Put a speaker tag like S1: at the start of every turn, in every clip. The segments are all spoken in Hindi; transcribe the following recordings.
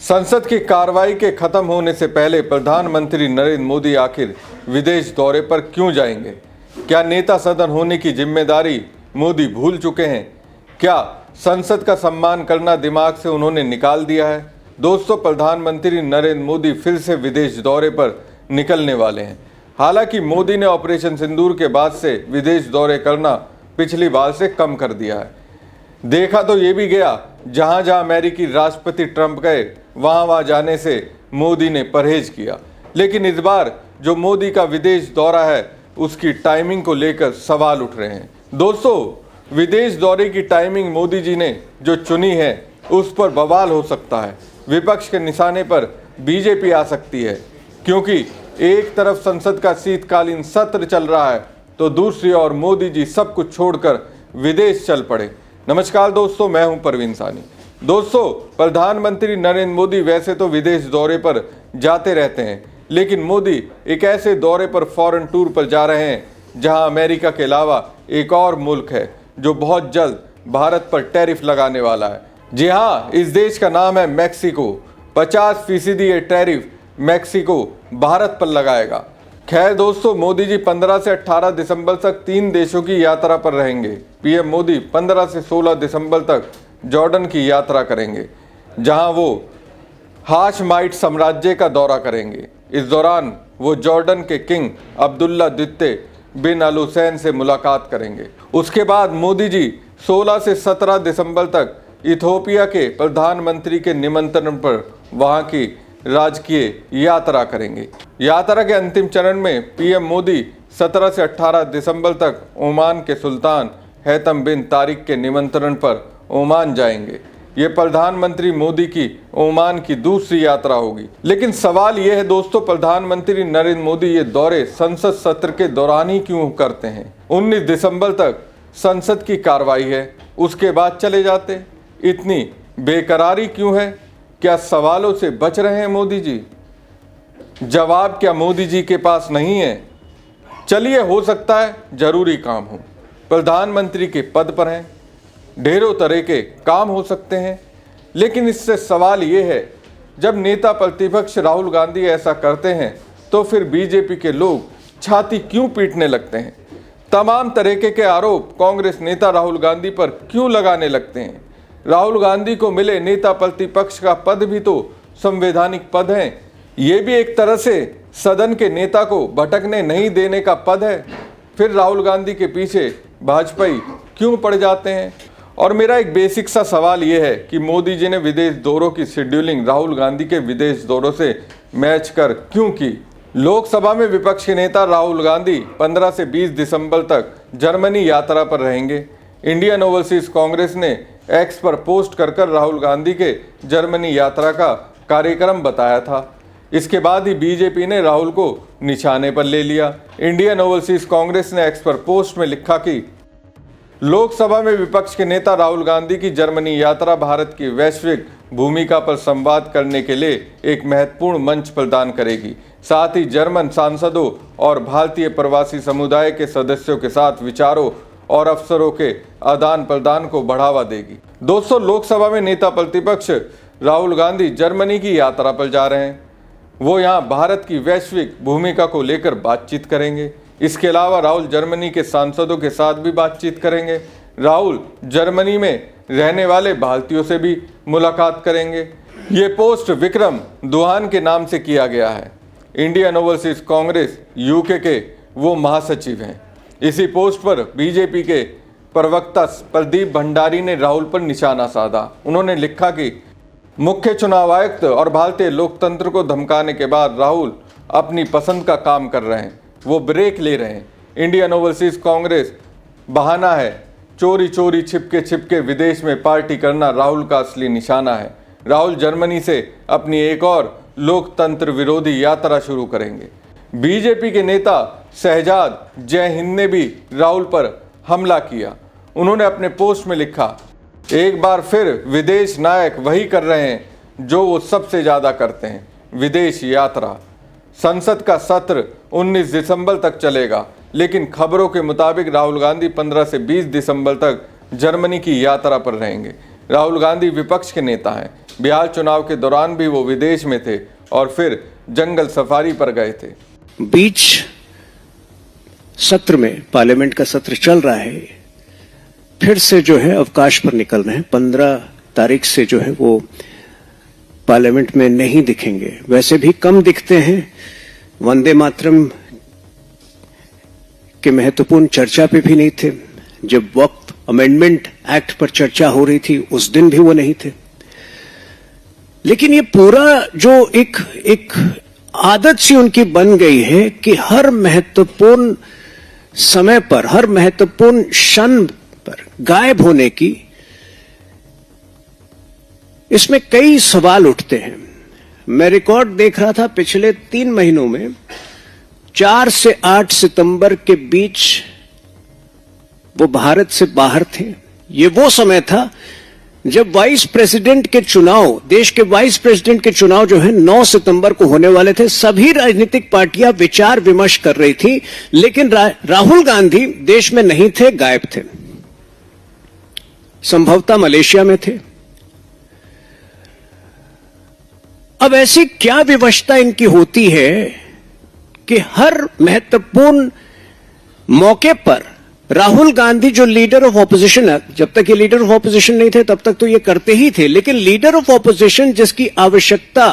S1: संसद की कार्रवाई के खत्म होने से पहले प्रधानमंत्री नरेंद्र मोदी आखिर विदेश दौरे पर क्यों जाएंगे? क्या नेता सदन होने की जिम्मेदारी मोदी भूल चुके हैं? क्या संसद का सम्मान करना दिमाग से उन्होंने निकाल दिया है? दोस्तों, प्रधानमंत्री नरेंद्र मोदी फिर से विदेश दौरे पर निकलने वाले हैं। हालांकि मोदी ने ऑपरेशन सिंदूर के बाद से विदेश दौरे करना पिछली बार से कम कर दिया है। देखा तो ये भी गया, जहां जहां अमेरिकी राष्ट्रपति ट्रंप गए वहां जाने से मोदी ने परहेज किया। लेकिन इस बार जो मोदी का विदेश दौरा है उसकी टाइमिंग को लेकर सवाल उठ रहे हैं। दोस्तों, विदेश दौरे की टाइमिंग मोदी जी ने जो चुनी है उस पर बवाल हो सकता है। विपक्ष के निशाने पर बीजेपी आ सकती है, क्योंकि एक तरफ संसद का शीतकालीन सत्र चल रहा है तो दूसरी ओर मोदी जी सब कुछ छोड़कर विदेश चल पड़े। नमस्कार दोस्तों, मैं हूं परवीन सानी। दोस्तों, प्रधानमंत्री नरेंद्र मोदी वैसे तो विदेश दौरे पर जाते रहते हैं, लेकिन मोदी एक ऐसे दौरे पर फॉरेन टूर पर जा रहे हैं जहां अमेरिका के अलावा एक और मुल्क है जो बहुत जल्द भारत पर टैरिफ लगाने वाला है। जी हाँ, इस देश का नाम है मैक्सिको। 50% ये टैरिफ मैक्सिको भारत पर लगाएगा। खैर दोस्तों, मोदी जी 15 से 18 दिसंबर तक 3 देशों की यात्रा पर रहेंगे। पीएम मोदी 15 से 16 दिसंबर तक जॉर्डन की यात्रा करेंगे, जहां वो हाशमाइट साम्राज्य का दौरा करेंगे। इस दौरान वो जॉर्डन के किंग अब्दुल्ला द्वितीय बिन अल हुसैन से मुलाकात करेंगे। उसके बाद मोदी जी 16 से 17 दिसंबर तक इथियोपिया के प्रधानमंत्री के निमंत्रण पर वहां की राजकीय यात्रा करेंगे। यात्रा के अंतिम चरण में पीएम मोदी 17 से 18 दिसंबर तक ओमान के सुल्तान हैतम बिन तारिक के निमंत्रण पर ओमान जाएंगे। ये प्रधानमंत्री मोदी की ओमान की दूसरी यात्रा होगी। लेकिन सवाल यह है दोस्तों, प्रधानमंत्री नरेंद्र मोदी ये दौरे संसद सत्र के दौरान ही क्यों करते हैं? 19 दिसंबर तक संसद की कार्रवाई है, उसके बाद चले जाते। इतनी बेकरारी क्यों है? क्या सवालों से बच रहे हैं मोदी जी? जवाब क्या मोदी जी के पास नहीं है? चलिए, हो सकता है जरूरी काम हो। प्रधानमंत्री के पद पर हैं, ढेरों तरह के काम हो सकते हैं। लेकिन इससे सवाल ये है, जब नेता प्रतिपक्ष राहुल गांधी ऐसा करते हैं तो फिर बीजेपी के लोग छाती क्यों पीटने लगते हैं? तमाम तरीके के आरोप कांग्रेस नेता राहुल गांधी पर क्यों लगाने लगते हैं? राहुल गांधी को मिले नेता प्रतिपक्ष का पद भी तो संवैधानिक पद है। ये भी एक तरह से सदन के नेता को भटकने नहीं देने का पद है। फिर राहुल गांधी के पीछे भाजपाई क्यों पड़ जाते हैं? और मेरा एक बेसिक सा सवाल ये है कि मोदी जी ने विदेश दौरों की शेड्यूलिंग राहुल गांधी के विदेश दौरों से मैच कर क्यों की? लोकसभा में विपक्ष के नेता राहुल गांधी 15 से 20 दिसंबर तक जर्मनी यात्रा पर रहेंगे। इंडियन ओवरसीज कांग्रेस ने एक्स पर पोस्ट कर राहुल गांधी के जर्मनी यात्रा का कार्यक्रम बताया था। इसके बाद ही बीजेपी ने राहुल को निशाने पर ले लिया। इंडियन ओवरसीज कांग्रेस ने एक्स पर पोस्ट में लिखा कि लोकसभा में विपक्ष के नेता राहुल गांधी की जर्मनी यात्रा भारत की वैश्विक भूमिका पर संवाद करने के लिए एक महत्वपूर्ण मंच प्रदान करेगी। साथ ही जर्मन सांसदों और भारतीय प्रवासी समुदाय के सदस्यों के साथ विचारों और अवसरों के आदान प्रदान को बढ़ावा देगी। दोस्तों, लोकसभा में नेता प्रतिपक्ष राहुल गांधी जर्मनी की यात्रा पर जा रहे हैं। वो यहाँ भारत की वैश्विक भूमिका को लेकर बातचीत करेंगे। इसके अलावा राहुल जर्मनी के सांसदों के साथ भी बातचीत करेंगे। राहुल जर्मनी में रहने वाले भारतीयों से भी मुलाकात करेंगे। ये पोस्ट विक्रम दुहान के नाम से किया गया है। इंडियन ओवरसीज कांग्रेस यूके के वो महासचिव हैं। इसी पोस्ट पर बीजेपी के प्रवक्ता प्रदीप भंडारी ने राहुल पर निशाना साधा। उन्होंने लिखा कि मुख्य चुनाव आयुक्त और भारतीय लोकतंत्र को धमकाने के बाद राहुल अपनी पसंद का काम कर रहे हैं, वो ब्रेक ले रहे हैं। इंडियन ओवरसीज कांग्रेस बहाना है। चोरी चोरी छिपके विदेश में पार्टी करना राहुल का असली निशाना है। राहुल जर्मनी से अपनी एक और लोकतंत्र विरोधी यात्रा शुरू करेंगे। बीजेपी के नेता शहजाद जय हिंद ने भी राहुल पर हमला किया। उन्होंने अपने पोस्ट में लिखा, एक बार फिर विदेश नायक वही कर रहे हैं जो वो सबसे ज़्यादा करते हैं, विदेश यात्रा। संसद का सत्र 19 दिसंबर तक चलेगा, लेकिन खबरों के मुताबिक राहुल गांधी 15 से 20 दिसंबर तक जर्मनी की यात्रा पर रहेंगे। राहुल गांधी विपक्ष के नेता हैं। बिहार चुनाव के दौरान भी वो विदेश में थे और फिर जंगल सफारी पर गए थे।
S2: बीच सत्र में, पार्लियामेंट का सत्र चल रहा है, फिर से जो है अवकाश पर निकल रहे हैं। 15 तारीख से जो है वो पार्लियामेंट में नहीं दिखेंगे। वैसे भी कम दिखते हैं। वंदे मातरम के महत्वपूर्ण चर्चा पे भी नहीं थे। जब वक्त अमेंडमेंट एक्ट पर चर्चा हो रही थी उस दिन भी वो नहीं थे। लेकिन ये पूरा जो एक आदत सी उनकी बन गई है कि हर महत्वपूर्ण समय पर, हर महत्वपूर्ण क्षण पर गायब होने की, इसमें कई सवाल उठते हैं। मैं रिकॉर्ड देख रहा था, पिछले 3 महीनों में 4 से 8 सितंबर के बीच वो भारत से बाहर थे। ये वो समय था जब वाइस प्रेसिडेंट के चुनाव, देश के वाइस प्रेसिडेंट के चुनाव जो है 9 सितंबर को होने वाले थे। सभी राजनीतिक पार्टियां विचार विमर्श कर रही थी, लेकिन राहुल गांधी देश में नहीं थे, गायब थे। संभवतः मलेशिया में थे। अब ऐसी क्या विवशता इनकी होती है कि हर महत्वपूर्ण मौके पर राहुल गांधी, जो लीडर ऑफ ऑपोजिशन है, जब तक ये लीडर ऑफ ऑपोजिशन नहीं थे तब तक तो ये करते ही थे, लेकिन लीडर ऑफ ऑपोजिशन जिसकी आवश्यकता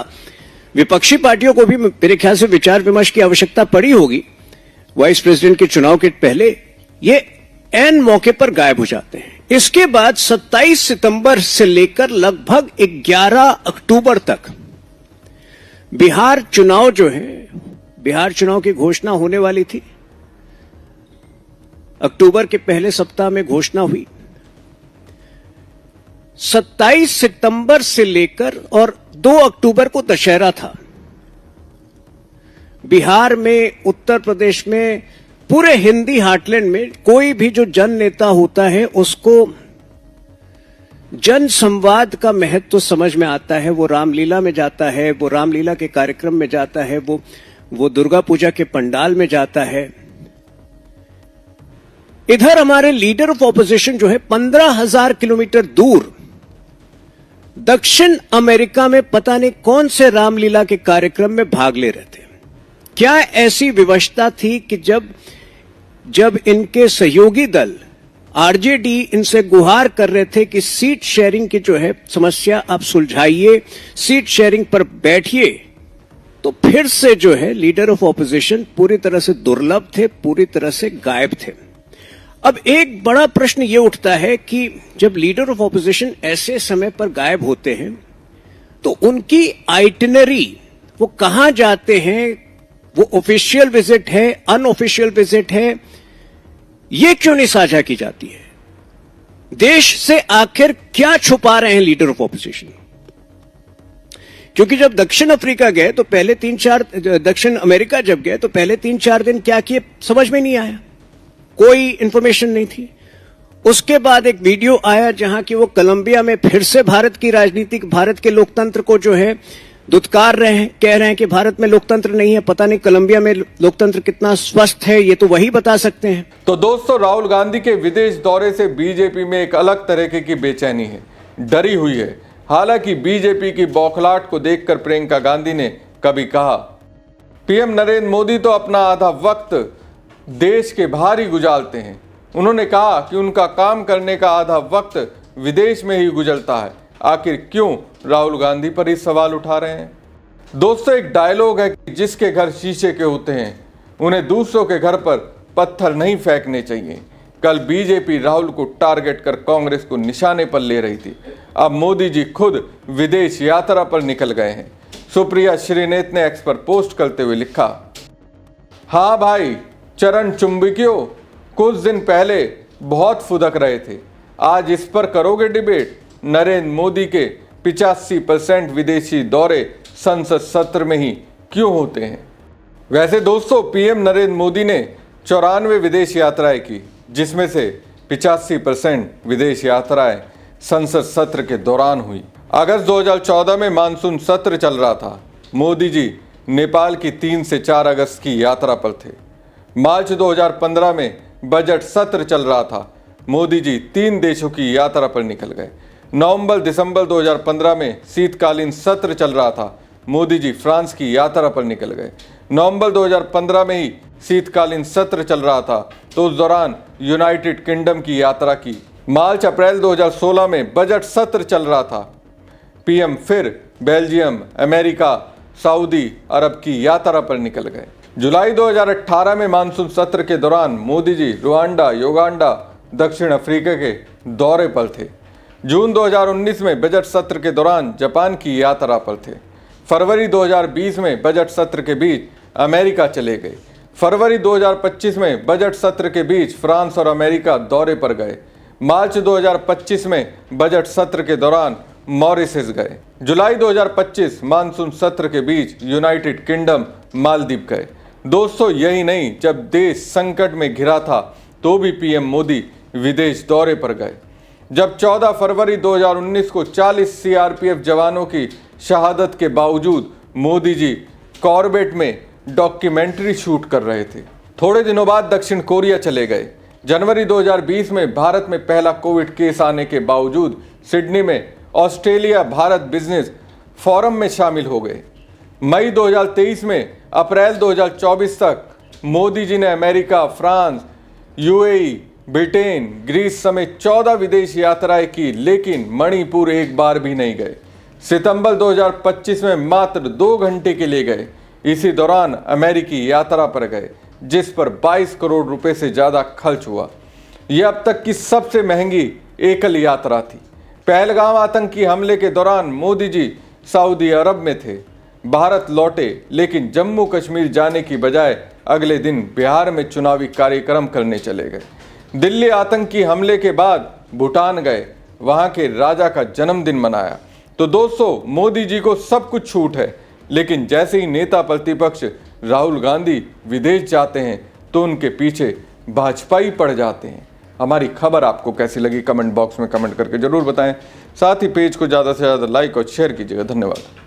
S2: विपक्षी पार्टियों को भी मेरे ख्याल से विचार विमर्श की आवश्यकता पड़ी होगी वाइस प्रेसिडेंट के चुनाव के पहले, ये एन मौके पर गायब हो जाते हैं। इसके बाद 27 सितंबर से लेकर लगभग 11 अक्टूबर तक बिहार चुनाव जो है, बिहार चुनाव की घोषणा होने वाली थी। अक्टूबर के पहले सप्ताह में घोषणा हुई। 27 सितंबर से लेकर और 2 अक्टूबर को दशहरा था। बिहार में, उत्तर प्रदेश में, पूरे हिंदी हार्टलैंड में कोई भी जो जन नेता होता है उसको जन संवाद का महत्व समझ में आता है। वो रामलीला में जाता है, वो रामलीला के कार्यक्रम में जाता है, वो दुर्गा पूजा के पंडाल में जाता है। इधर हमारे लीडर ऑफ ऑपोजिशन जो है 15,000 किलोमीटर दूर दक्षिण अमेरिका में पता नहीं कौन से रामलीला के कार्यक्रम में भाग ले रहे थे। क्या ऐसी विवशता थी कि जब इनके सहयोगी दल आरजेडी इनसे गुहार कर रहे थे कि सीट शेयरिंग की जो है समस्या आप सुलझाइए, सीट शेयरिंग पर बैठिए, तो फिर से जो है लीडर ऑफ ऑपोजिशन पूरी तरह से दुर्लभ थे, पूरी तरह से गायब थे। अब एक बड़ा प्रश्न यह उठता है कि जब लीडर ऑफ ऑपोजिशन ऐसे समय पर गायब होते हैं तो उनकी आइटिनरी, वो कहां जाते हैं, वो ऑफिशियल विजिट है, अनऑफिशियल विजिट है, ये क्यों नहीं साझा की जाती है? देश से आखिर क्या छुपा रहे हैं लीडर ऑफ ऑपोजिशन? क्योंकि जब दक्षिण अफ्रीका गए तो पहले 3-4, दक्षिण अमेरिका जब गए तो पहले 3-4 दिन क्या किए समझ में नहीं आया, कोई इंफॉर्मेशन नहीं थी। उसके बाद एक वीडियो आया जहां कि वो कोलंबिया में फिर से भारत की राजनीति, भारत के लोकतंत्र को जो है दुत्कार रहे हैं, कह रहे हैं कि भारत में लोकतंत्र नहीं है, पता नहीं कोलंबिया में लोकतंत्र कितना स्वस्थ है, ये तो वही बता सकते हैं।
S1: तो दोस्तों, राहुल गांधी के विदेश दौरे से बीजेपी में एक अलग तरह की बेचैनी है, डरी हुई है। हालांकि बीजेपी की बौखलाहट को देखकर प्रियंका गांधी ने कभी कहा, पीएम नरेंद्र मोदी तो अपना आधा वक्त देश के बाहर ही गुजारते हैं। उन्होंने कहा कि उनका काम करने का आधा वक्त विदेश में ही गुजरता है। आखिर क्यों राहुल गांधी पर ही सवाल उठा रहे हैं? दोस्तों, एक डायलॉग है कि जिसके घर शीशे के होते हैं उन्हें दूसरों के घर पर पत्थर नहीं फेंकने चाहिए। कल बीजेपी राहुल को टारगेट कर कांग्रेस को निशाने पर ले रही थी। अब मोदी जी खुद विदेश यात्रा पर निकल गए हैं। सुप्रिया श्रीनेत ने एक्स पर पोस्ट करते हुए लिखा, हाँ भाई, चरण चुंबकियों कुछ दिन पहले बहुत फुदक रहे थे, आज इस पर करोगे डिबेट? नरेंद्र मोदी के 85% विदेशी दौरे संसद सत्र में ही क्यों होते हैं? वैसे दोस्तों, पीएम नरेंद्र मोदी ने 94 विदेश यात्राएं की, जिसमें से 85% विदेश यात्राएं संसद सत्र के दौरान हुई। अगस्त 2014 में मानसून सत्र चल रहा था। मोदी जी नेपाल की 3 से 4 अगस्त की यात्रा पर थे। मार्च 2015 में बजट सत्र चल रहा था। मोदी जी 3 देशों की यात्रा पर निकल गए। नवंबर दिसंबर 2015 में शीतकालीन सत्र चल रहा था, मोदी जी फ्रांस की यात्रा पर निकल गए। नवंबर 2015 में ही शीतकालीन सत्र चल रहा था तो उस दौरान यूनाइटेड किंगडम की यात्रा की। मार्च अप्रैल 2016 में बजट सत्र चल रहा था, पीएम फिर बेल्जियम, अमेरिका, सऊदी अरब की यात्रा पर निकल गए। जुलाई 2018 में मानसून सत्र के दौरान मोदी जी रुवांडा, युगांडा, दक्षिण अफ्रीका के दौरे पर थे। जून 2019 में बजट सत्र के दौरान जापान की यात्रा पर थे। फरवरी 2020 में बजट सत्र के बीच अमेरिका चले गए। फरवरी 2025 में बजट सत्र के बीच फ्रांस और अमेरिका दौरे पर गए। मार्च 2025 में बजट सत्र के दौरान मॉरिशस गए। जुलाई 2025 मानसून सत्र के बीच यूनाइटेड किंगडम, मालदीव गए। दोस्तों, यही नहीं, जब देश संकट में घिरा था तो भी पीएम मोदी विदेश दौरे पर गए। जब 14 फरवरी 2019 को 40 सीआरपीएफ जवानों की शहादत के बावजूद मोदी जी कॉर्बेट में डॉक्यूमेंट्री शूट कर रहे थे। थोड़े दिनों बाद दक्षिण कोरिया चले गए। जनवरी 2020 में भारत में पहला कोविड केस आने के बावजूद सिडनी में ऑस्ट्रेलिया भारत बिजनेस फोरम में शामिल हो गए। मई 2023 में अप्रैल 2024 तक मोदी जी ने America, France, UAE, Britain, Greece समेत 14 विदेश यात्राएं की, लेकिन मणिपुर एक बार भी नहीं गए। सितंबर 2025 में मात्र 2 घंटे के लिए गए। इसी दौरान अमेरिकी यात्रा पर गए, जिस पर 22 करोड़ रुपए से ज़्यादा खर्च हुआ। यह अब तक की सबसे महंगी एकल यात्रा थी। पहलगाम आतंकी हमले के दौरान मोदी जी सऊदी अरब में थे। भारत लौटे, लेकिन जम्मू कश्मीर जाने की बजाय अगले दिन बिहार में चुनावी कार्यक्रम करने चले गए। दिल्ली आतंकी हमले के बाद भूटान गए, वहां के राजा का जन्मदिन मनाया। तो दोस्तों, मोदी जी को सब कुछ छूट है, लेकिन जैसे ही नेता प्रतिपक्ष राहुल गांधी विदेश जाते हैं तो उनके पीछे भाजपाई पड़ जाते हैं। हमारी खबर आपको कैसी लगी कमेंट बॉक्स में कमेंट करके जरूर बताएं। साथ ही पेज को ज़्यादा से ज़्यादा लाइक और शेयर कीजिएगा। धन्यवाद।